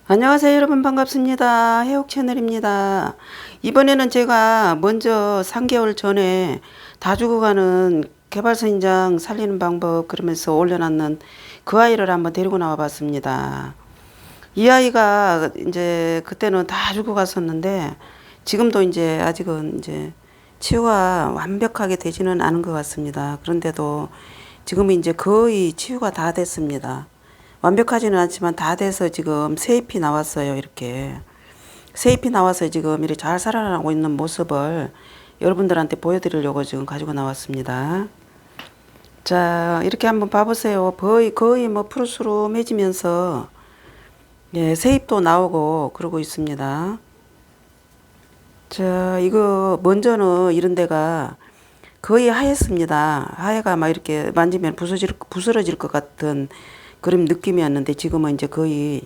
안녕하세요 여러분, 반갑습니다. 해옥 채널입니다. 이번에는 제가 먼저 3개월 전에 다 죽어가는 개발선인장 살리는 방법 그러면서 올려놨는 그 아이를 한번 데리고 나와 봤습니다. 이 아이가 이제 그때는 다 죽어갔었는데 지금도 이제 아직은 이제 치유가 완벽하게 되지는 않은 것 같습니다. 그런데도 지금은 이제 거의 치유가 다 됐습니다. 완벽하지는 않지만 다 돼서 지금 새잎이 나왔어요. 이렇게 새잎이 나와서 지금 이렇게 잘 살아나고 있는 모습을 여러분들한테 보여드리려고 지금 가지고 나왔습니다. 자, 이렇게 한번 봐보세요. 거의 뭐 푸르스름해지면서 예, 새잎도 나오고 그러고 있습니다. 자, 이거 먼저는 이런 데가 거의 하였습니다. 하얘가 막 이렇게 만지면 부스러질 것 같은 그런 느낌이었는데 지금은 이제 거의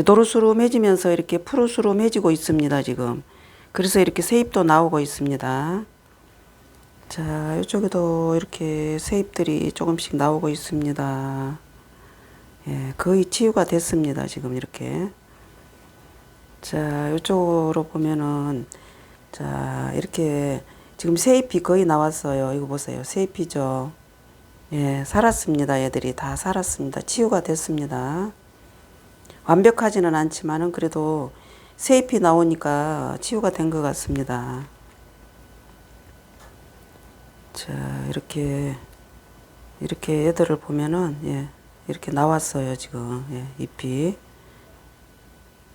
노르스름해지면서 이렇게 푸르스름해지고 있습니다. 지금. 그래서 이렇게 새잎도 나오고 있습니다. 자, 이쪽에도 이렇게 새잎들이 조금씩 나오고 있습니다. 예, 거의 치유가 됐습니다. 지금 이렇게. 자, 이쪽으로 보면은 자, 이렇게 지금 새잎이 거의 나왔어요. 이거 보세요. 새잎이죠. 예, 살았습니다. 얘들이 다 살았습니다. 치유가 됐습니다. 완벽하지는 않지만은 그래도 새잎이 나오니까 치유가 된 것 같습니다. 자, 이렇게 애들을 보면은, 예, 이렇게 나왔어요. 지금, 예, 잎이.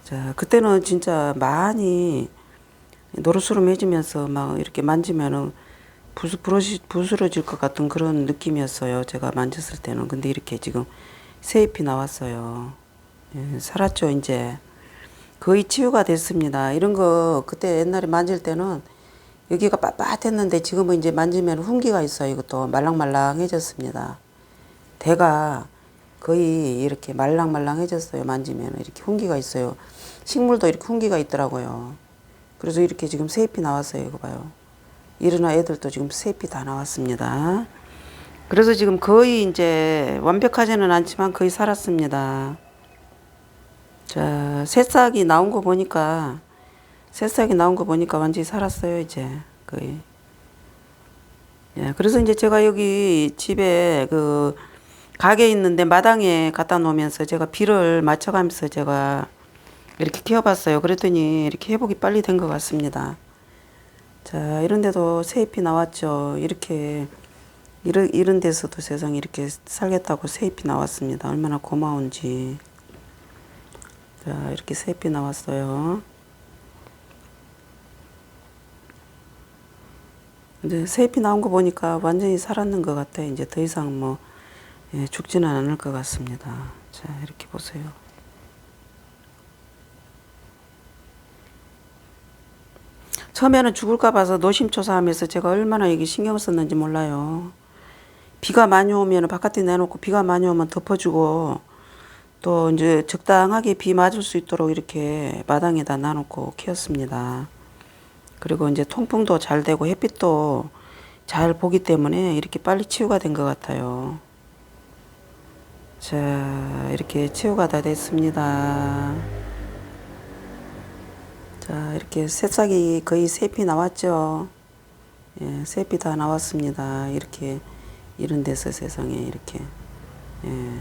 자, 그때는 진짜 많이 노릇스름해지면서 막 이렇게 만지면은 부스러질 것 같은 그런 느낌이었어요. 제가 만졌을 때는. 근데 이렇게 지금 새잎이 나왔어요. 예, 살았죠, 이제. 거의 치유가 됐습니다. 이런 거 그때 옛날에 만질 때는 여기가 빳빳했는데 지금은 이제 만지면 훈기가 있어요. 이것도 말랑말랑해졌습니다. 대가 거의 이렇게 말랑말랑해졌어요. 만지면 이렇게 훈기가 있어요. 식물도 이렇게 훈기가 있더라고요. 그래서 이렇게 지금 새잎이 나왔어요. 이거 봐요. 일어나 애들도 지금 새잎이 다 나왔습니다. 그래서 지금 거의 이제 완벽하지는 않지만 거의 살았습니다. 자, 새싹이 나온 거 보니까 완전히 살았어요, 이제. 거의. 예, 그래서 이제 제가 여기 집에 그 가게 있는데 마당에 갖다 놓으면서 제가 비를 맞춰가면서 제가 이렇게 키워봤어요. 그랬더니 이렇게 회복이 빨리 된 것 같습니다. 자, 이런 데도 새잎이 나왔죠. 이런 데서도 세상에 이렇게 살겠다고 새잎이 나왔습니다. 얼마나 고마운지. 자, 이렇게 새잎이 나왔어요. 이제 새잎이 나온 거 보니까 완전히 살았는 것 같아. 이제 더 이상 뭐, 예, 죽지는 않을 것 같습니다. 자, 이렇게 보세요. 처음에는 죽을까 봐서 노심초사하면서 제가 얼마나 이게 신경 썼는지 몰라요. 비가 많이 오면 바깥에 내놓고 비가 많이 오면 덮어주고 또 이제 적당하게 비 맞을 수 있도록 이렇게 마당에다 놔놓고 키웠습니다. 그리고 이제 통풍도 잘 되고 햇빛도 잘 보기 때문에 이렇게 빨리 치유가 된 것 같아요. 자, 이렇게 치유가 다 됐습니다. 자, 이렇게 새싹이 거의 새잎이 나왔죠. 예, 새잎이 다 나왔습니다. 이렇게 이런 데서 세상에 이렇게. 예.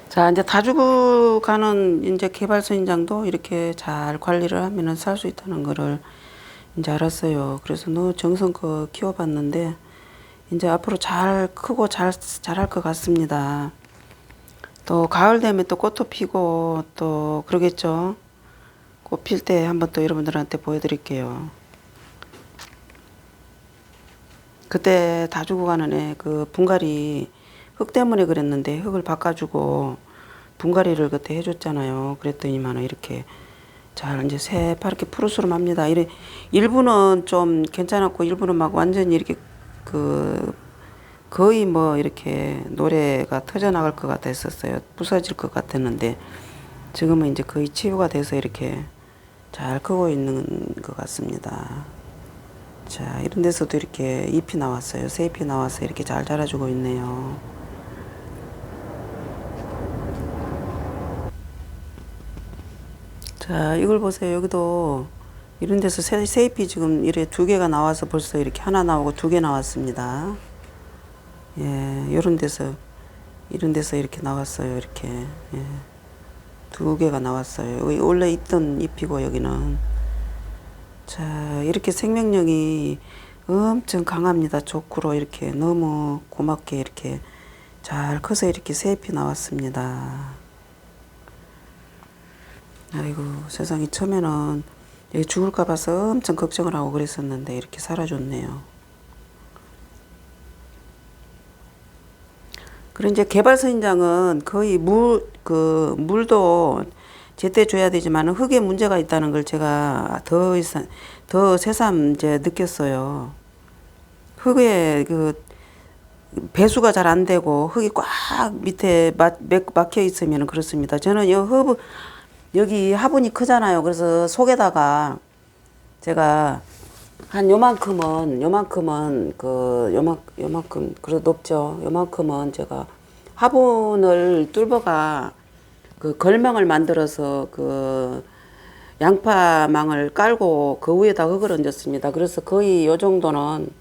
자, 이제 다 죽어가는 이제 개발선인장도 이렇게 잘 관리를 하면은 살 수 있다는 거를 이제 알았어요. 그래서 너 정성껏 키워봤는데 이제 앞으로 잘 크고 잘할 것 같습니다. 또 가을 되면 또 꽃도 피고 또 그러겠죠. 꽃 필 때 한번 또 여러분들한테 보여드릴게요. 그때 다 죽어가는 애 그 분갈이 흙 때문에 그랬는데 흙을 바꿔주고 분갈이를 그때 해줬잖아요. 그랬더니만 이렇게 잘 이제 새파랗게 푸르스름합니다. 이래 일부는 좀 괜찮았고 일부는 막 완전히 이렇게 그 거의 뭐 이렇게 노래가 터져 나갈 것 같았었어요. 부서질 것 같았는데 지금은 이제 거의 치유가 돼서 이렇게 잘 크고 있는 것 같습니다. 자, 이런 데서도 이렇게 잎이 나왔어요. 새 잎이 나와서 이렇게 잘 자라주고 있네요. 자, 이걸 보세요. 여기도 이런 데서 새 잎이 지금 이렇게 두 개가 나와서 벌써 이렇게 하나 나오고 두 개 나왔습니다. 예, 이런 데서 이렇게 나왔어요. 이렇게. 예, 두 개가 나왔어요. 여기 원래 있던 잎이고, 여기는. 자, 이렇게 생명력이 엄청 강합니다. 족구로 이렇게 너무 고맙게 이렇게 잘 커서 이렇게 새 잎이 나왔습니다. 아이고, 세상에 처음에는 여기 죽을까 봐서 엄청 걱정을 하고 그랬었는데 이렇게 살아줬네요. 그리고 이제 개발선인장은 거의 물도 제때 줘야 되지만 흙에 문제가 있다는 걸 제가 더 새삼 이제 느꼈어요. 흙에 배수가 잘 안 되고 흙이 꽉 밑에 막혀 있으면 그렇습니다. 저는 여기 화분이 크잖아요. 그래서 속에다가 제가 한 요만큼은 요만큼 그래도 높죠. 요만큼은 제가 화분을 뚫어가 걸망을 만들어서 양파망을 깔고 그 위에다 흙을 얹었습니다. 그래서 거의 요 정도는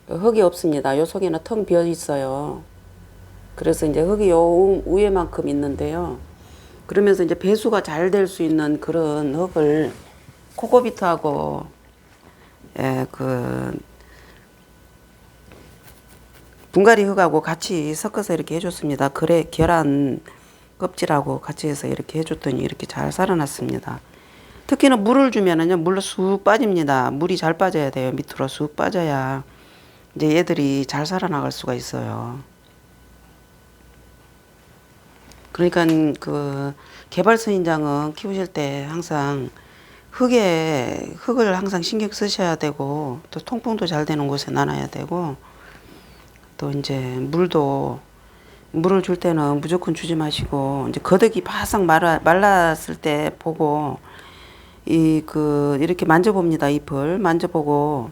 흙이 없습니다. 요 속에는 텅 비어 있어요. 그래서 이제 흙이 요 위에만큼 있는데요. 그러면서 이제 배수가 잘 될 수 있는 그런 흙을 코코비트하고 분갈이 흙하고 같이 섞어서 이렇게 해줬습니다. 그래 계란 껍질하고 같이 해서 이렇게 해줬더니 이렇게 잘 살아났습니다. 특히는 물을 주면은요, 물로 쑥 빠집니다. 물이 잘 빠져야 돼요. 밑으로 쑥 빠져야 이제 얘들이 잘 살아나갈 수가 있어요. 그러니까 개발선인장은 키우실 때 항상 흙을 항상 신경 쓰셔야 되고, 또 통풍도 잘 되는 곳에 놔놔야 되고, 또 이제 물을 줄 때는 무조건 주지 마시고, 이제 거덕이 바싹 말랐을 때 보고, 이렇게 만져봅니다. 잎을 만져보고,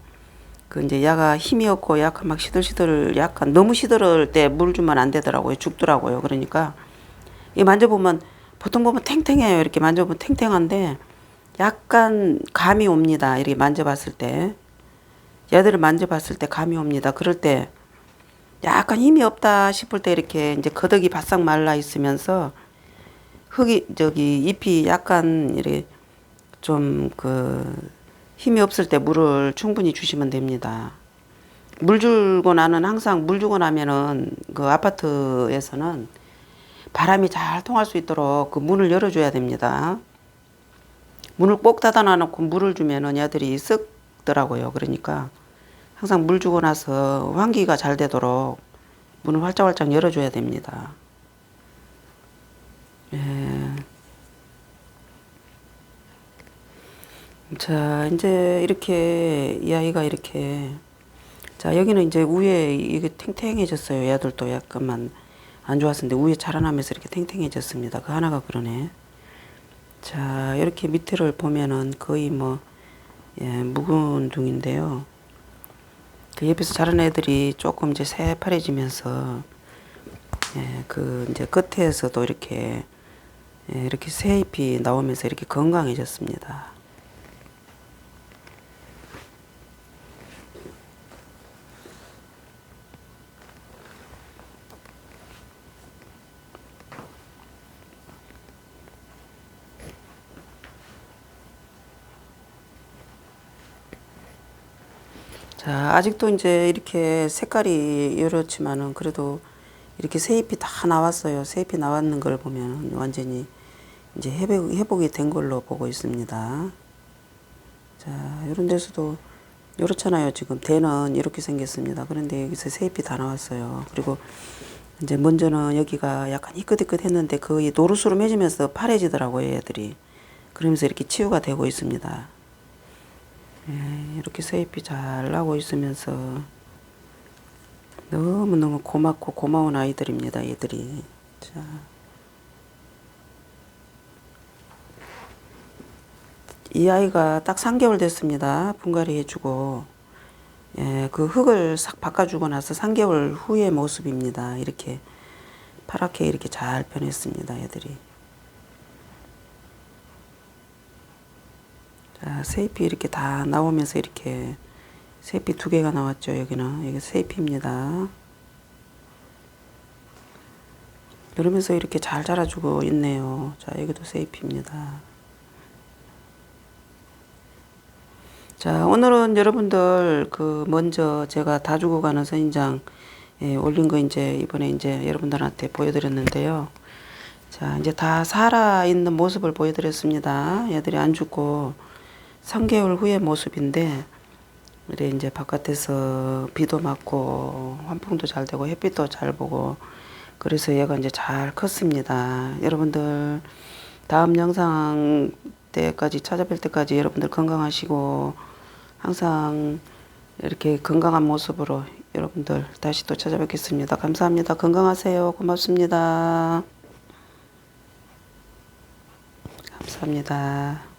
이제 야가 힘이 없고 약간 막 시들시들 약간 너무 시들을 때 물 주면 안 되더라고요. 죽더라고요. 그러니까 이 만져보면 보통 보면 탱탱해요. 이렇게 만져보면 탱탱한데 약간 감이 옵니다. 이렇게 만져봤을 때. 얘들을 만져봤을 때 감이 옵니다. 그럴 때 약간 힘이 없다 싶을 때 이렇게 이제 거덕이 바싹 말라 있으면서 잎이 약간 이렇게 좀 힘이 없을 때 물을 충분히 주시면 됩니다. 항상 물 주고 나면은 아파트에서는 바람이 잘 통할 수 있도록 문을 열어줘야 됩니다. 문을 꼭 닫아 놓고 물을 주면은 얘들이 썩더라고요. 그러니까 항상 물 주고 나서 환기가 잘 되도록 문을 활짝활짝 열어줘야 됩니다. 예. 자, 이제 이렇게 이 아이가 이렇게 자, 여기는 이제 위에 이게 탱탱해졌어요. 얘들도 약간만 안 좋았었는데 위에 자라나면서 이렇게 탱탱해졌습니다. 그 하나가 그러네. 자, 이렇게 밑에를 보면은 거의 묵은 둥인데요. 그 옆에서 자란 애들이 조금 이제 새파래지면서 이제 끝에서도 이렇게 이렇게 새 잎이 나오면서 이렇게 건강해졌습니다. 자, 아직도 이제 이렇게 색깔이 이렇지만은 그래도 이렇게 새 잎이 다 나왔어요. 새 잎이 나왔는 걸 보면 완전히 이제 회복이 된 걸로 보고 있습니다. 자, 이런 데서도 이렇잖아요. 지금 대는 이렇게 생겼습니다. 그런데 여기서 새 잎이 다 나왔어요. 그리고 이제 먼저는 여기가 약간 희끗희끗 했는데 거의 노릇으로 맺으면서 파래지더라고요, 얘들이. 그러면서 이렇게 치유가 되고 있습니다. 이렇게 새 잎이 잘 나고 있으면서 너무너무 고맙고 고마운 아이들입니다, 얘들이. 자. 이 아이가 딱 3개월 됐습니다. 분갈이 해주고. 예, 그 흙을 싹 바꿔주고 나서 3개월 후의 모습입니다. 이렇게 파랗게 이렇게 잘 변했습니다. 애들이. 자, 새잎이 이렇게 다 나오면서 이렇게 새잎이 2개가 나왔죠. 여기는 여기 새잎입니다. 이러면서 이렇게 잘 자라주고 있네요. 자, 여기도 새잎입니다. 자, 오늘은 여러분들 그 먼저 제가 다 주고 가는 선인장 올린 거 이제 이번에 이제 여러분들한테 보여드렸는데요. 자, 이제 다 살아있는 모습을 보여드렸습니다. 얘들이 안 죽고 3개월 후의 모습인데, 이래 이제 바깥에서 비도 맞고 환풍도 잘 되고 햇빛도 잘 보고 그래서 얘가 이제 잘 컸습니다. 여러분들 다음 영상 때까지 찾아뵐 때까지 여러분들 건강하시고 항상 이렇게 건강한 모습으로 여러분들 다시 또 찾아뵙겠습니다. 감사합니다. 건강하세요. 고맙습니다. 감사합니다.